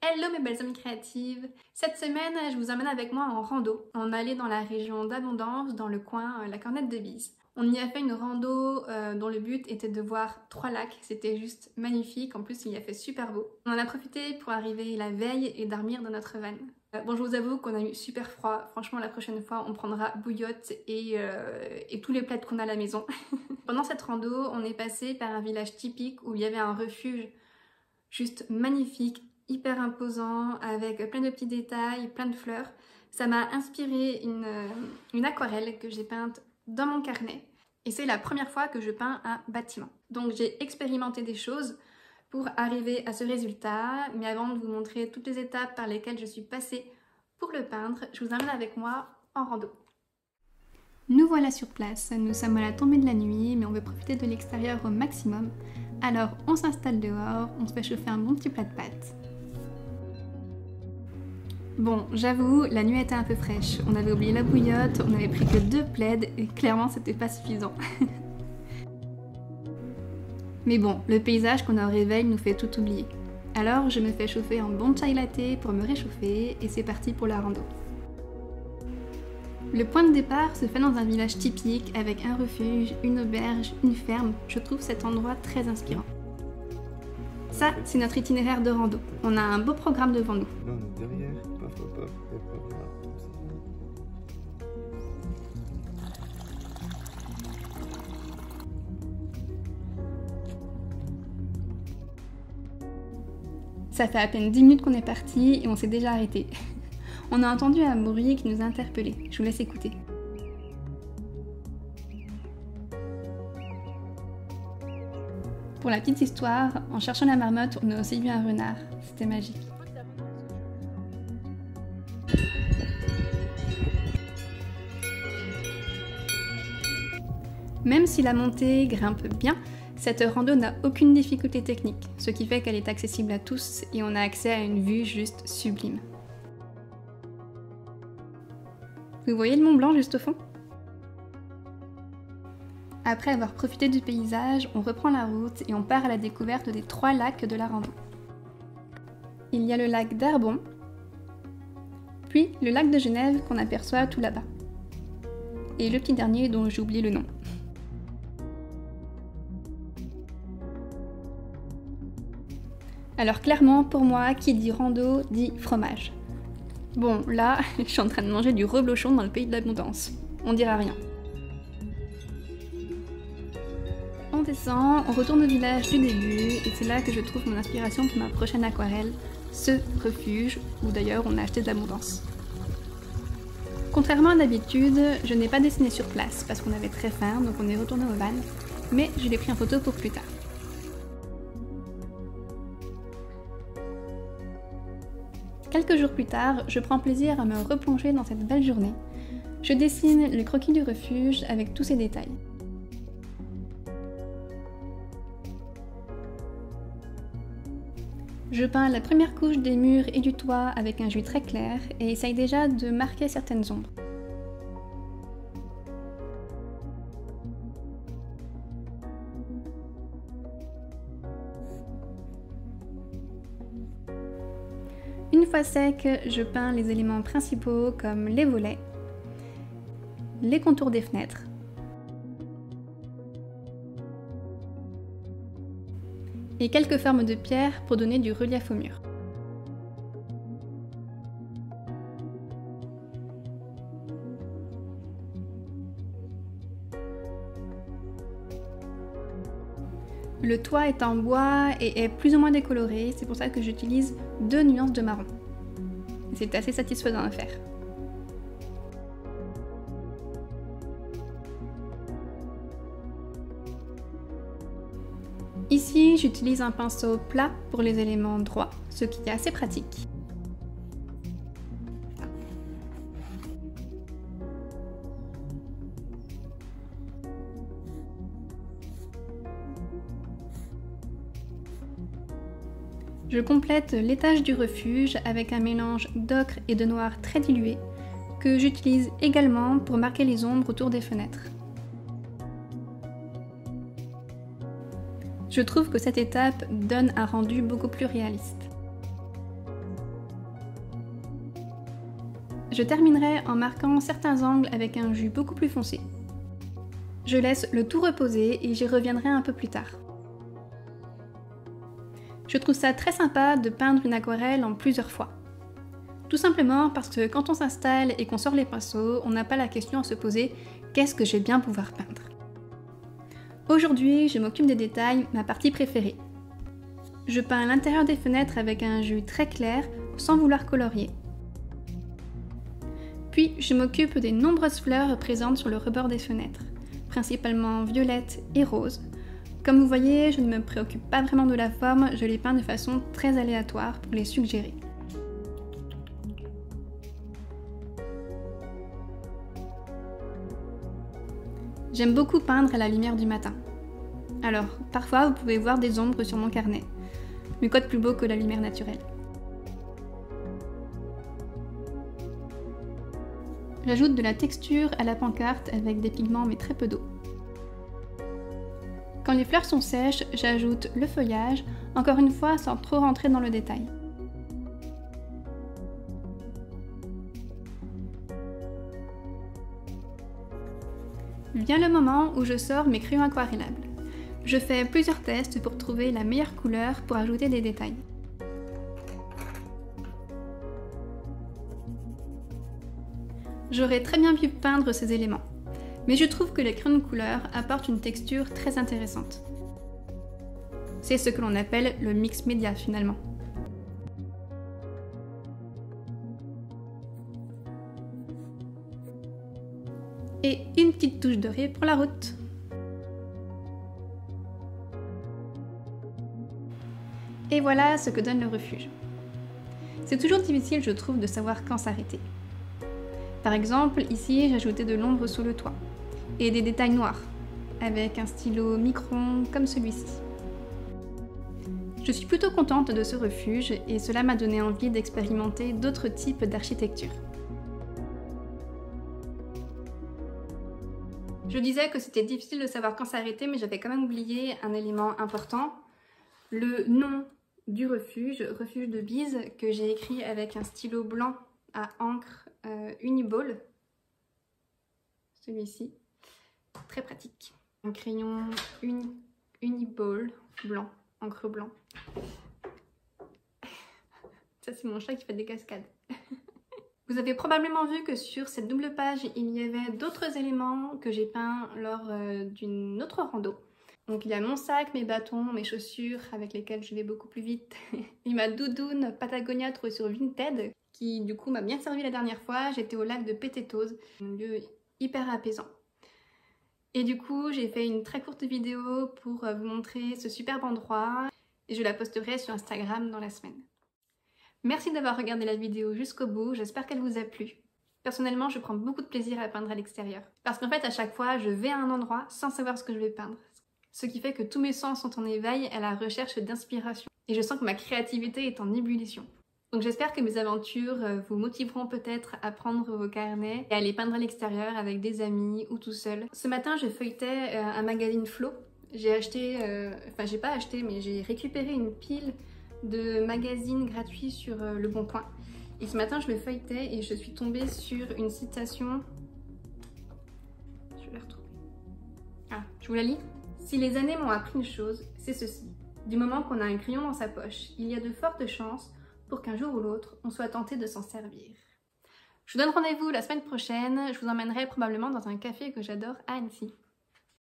Hello mes belles amies créatives! Cette semaine, je vous emmène avec moi en rando. On allait dans la région d'Abondance, dans le coin La Cornette de Bise. On y a fait une rando dont le but était de voir 3 lacs. C'était juste magnifique, en plus il y a fait super beau. On en a profité pour arriver la veille et dormir dans notre van. Bon, je vous avoue qu'on a eu super froid. Franchement, la prochaine fois, on prendra bouillotte et tous les plaids qu'on a à la maison. Pendant cette rando, on est passé par un village typique où il y avait un refuge juste magnifique, hyper imposant, avec plein de petits détails, plein de fleurs. Ça m'a inspiré une aquarelle que j'ai peinte dans mon carnet. Et c'est la première fois que je peins un bâtiment. Donc j'ai expérimenté des choses pour arriver à ce résultat. Mais avant de vous montrer toutes les étapes par lesquelles je suis passée pour le peindre, je vous emmène avec moi en rando. Nous voilà sur place. Nous sommes à la tombée de la nuit, mais on veut profiter de l'extérieur au maximum. Alors on s'installe dehors, on se fait chauffer un bon petit plat de pâtes. Bon, j'avoue, la nuit était un peu fraîche. On avait oublié la bouillotte, on avait pris que 2 plaids et clairement c'était pas suffisant. Mais bon, le paysage qu'on a au réveil nous fait tout oublier. Alors je me fais chauffer un bon chai latte pour me réchauffer et c'est parti pour la rando. Le point de départ se fait dans un village typique avec un refuge, une auberge, une ferme. Je trouve cet endroit très inspirant. Ça, c'est notre itinéraire de rando. On a un beau programme devant nous. Là, on est derrière. Paf, paf, paf, paf, paf. Ça fait à peine 10 minutes qu'on est parti et on s'est déjà arrêté. On a entendu un bruit qui nous a interpellés. Je vous laisse écouter. Pour la petite histoire, en cherchant la marmotte, on a aussi vu un renard. C'était magique. Même si la montée grimpe bien, cette rando n'a aucune difficulté technique, ce qui fait qu'elle est accessible à tous et on a accès à une vue juste sublime. Vous voyez le Mont Blanc juste au fond? Après avoir profité du paysage, on reprend la route et on part à la découverte des 3 lacs de la rando. Il y a le lac d'Arbon, puis le lac de Genève qu'on aperçoit tout là-bas. Et le petit dernier dont j'ai oublié le nom. Alors clairement, pour moi, qui dit rando, dit fromage. Bon, là, je suis en train de manger du reblochon dans le pays de l'abondance. On dira rien. On descend, on retourne au village du début, et c'est là que je trouve mon inspiration pour ma prochaine aquarelle, ce refuge, où d'ailleurs on a acheté de l'abondance. Contrairement à d'habitude, je n'ai pas dessiné sur place, parce qu'on avait très faim, donc on est retourné au van, mais je l'ai pris en photo pour plus tard. Quelques jours plus tard, je prends plaisir à me replonger dans cette belle journée. Je dessine le croquis du refuge avec tous ses détails. Je peins la première couche des murs et du toit avec un jus très clair et essaye déjà de marquer certaines ombres. Une fois sec, je peins les éléments principaux comme les volets, les contours des fenêtres, et quelques formes de pierre pour donner du relief au mur. Le toit est en bois et est plus ou moins décoloré, c'est pour ça que j'utilise 2 nuances de marron. C'est assez satisfaisant à faire. Ici, j'utilise un pinceau plat pour les éléments droits, ce qui est assez pratique. Je complète l'étage du refuge avec un mélange d'ocre et de noir très dilué que j'utilise également pour marquer les ombres autour des fenêtres. Je trouve que cette étape donne un rendu beaucoup plus réaliste. Je terminerai en marquant certains angles avec un jus beaucoup plus foncé. Je laisse le tout reposer et j'y reviendrai un peu plus tard. Je trouve ça très sympa de peindre une aquarelle en plusieurs fois. Tout simplement parce que quand on s'installe et qu'on sort les pinceaux, on n'a pas la question à se poser « qu'est-ce que je vais bien pouvoir peindre ?» Aujourd'hui, je m'occupe des détails, ma partie préférée. Je peins l'intérieur des fenêtres avec un jus très clair, sans vouloir colorier. Puis, je m'occupe des nombreuses fleurs présentes sur le rebord des fenêtres, principalement violettes et roses. Comme vous voyez, je ne me préoccupe pas vraiment de la forme, je les peins de façon très aléatoire pour les suggérer. J'aime beaucoup peindre à la lumière du matin. Alors, parfois vous pouvez voir des ombres sur mon carnet. Mais quoi de plus beau que la lumière naturelle? J'ajoute de la texture à la pancarte avec des pigments mais très peu d'eau. Quand les fleurs sont sèches, j'ajoute le feuillage, encore une fois sans trop rentrer dans le détail. Vient le moment où je sors mes crayons aquarellables. Je fais plusieurs tests pour trouver la meilleure couleur pour ajouter des détails. J'aurais très bien pu peindre ces éléments, mais je trouve que les crayons de couleur apportent une texture très intéressante. C'est ce que l'on appelle le mix média finalement. Et une petite touche dorée pour la route. Et voilà ce que donne le refuge. C'est toujours difficile, je trouve, de savoir quand s'arrêter. Par exemple, ici, j'ai ajouté de l'ombre sur le toit et des détails noirs, avec un stylo micron comme celui-ci. Je suis plutôt contente de ce refuge et cela m'a donné envie d'expérimenter d'autres types d'architecture. Je disais que c'était difficile de savoir quand s'arrêter, mais j'avais quand même oublié un élément important. Le nom du refuge, refuge de Bise, que j'ai écrit avec un stylo blanc à encre Uniball. Celui-ci, très pratique. Un crayon Uniball blanc, encre blanc. Ça c'est mon chat qui fait des cascades. Vous avez probablement vu que sur cette double page, il y avait d'autres éléments que j'ai peints lors d'une autre rando. Donc il y a mon sac, mes bâtons, mes chaussures avec lesquelles je vais beaucoup plus vite, et ma doudoune Patagonia trouvé sur Vinted, qui du coup m'a bien servi la dernière fois. J'étais au lac de Pététose, un lieu hyper apaisant. Et du coup j'ai fait une très courte vidéo pour vous montrer ce superbe endroit, et je la posterai sur Instagram dans la semaine. Merci d'avoir regardé la vidéo jusqu'au bout, j'espère qu'elle vous a plu. Personnellement, je prends beaucoup de plaisir à peindre à l'extérieur. Parce qu'en fait, à chaque fois, je vais à un endroit sans savoir ce que je vais peindre. Ce qui fait que tous mes sens sont en éveil à la recherche d'inspiration. Et je sens que ma créativité est en ébullition. Donc j'espère que mes aventures vous motiveront peut-être à prendre vos carnets et à les peindre à l'extérieur avec des amis ou tout seul. Ce matin, je feuilletais un magazine Flow. J'ai acheté, enfin j'ai pas acheté, mais j'ai récupéré une pile de magazines gratuits sur Le Bon Coin. Et ce matin, je le feuilletais et je suis tombée sur une citation. Je vais la retrouver. Ah, je vous la lis. Si les années m'ont appris une chose, c'est ceci. Du moment qu'on a un crayon dans sa poche, il y a de fortes chances pour qu'un jour ou l'autre, on soit tenté de s'en servir. Je vous donne rendez-vous la semaine prochaine. Je vous emmènerai probablement dans un café que j'adore à Annecy.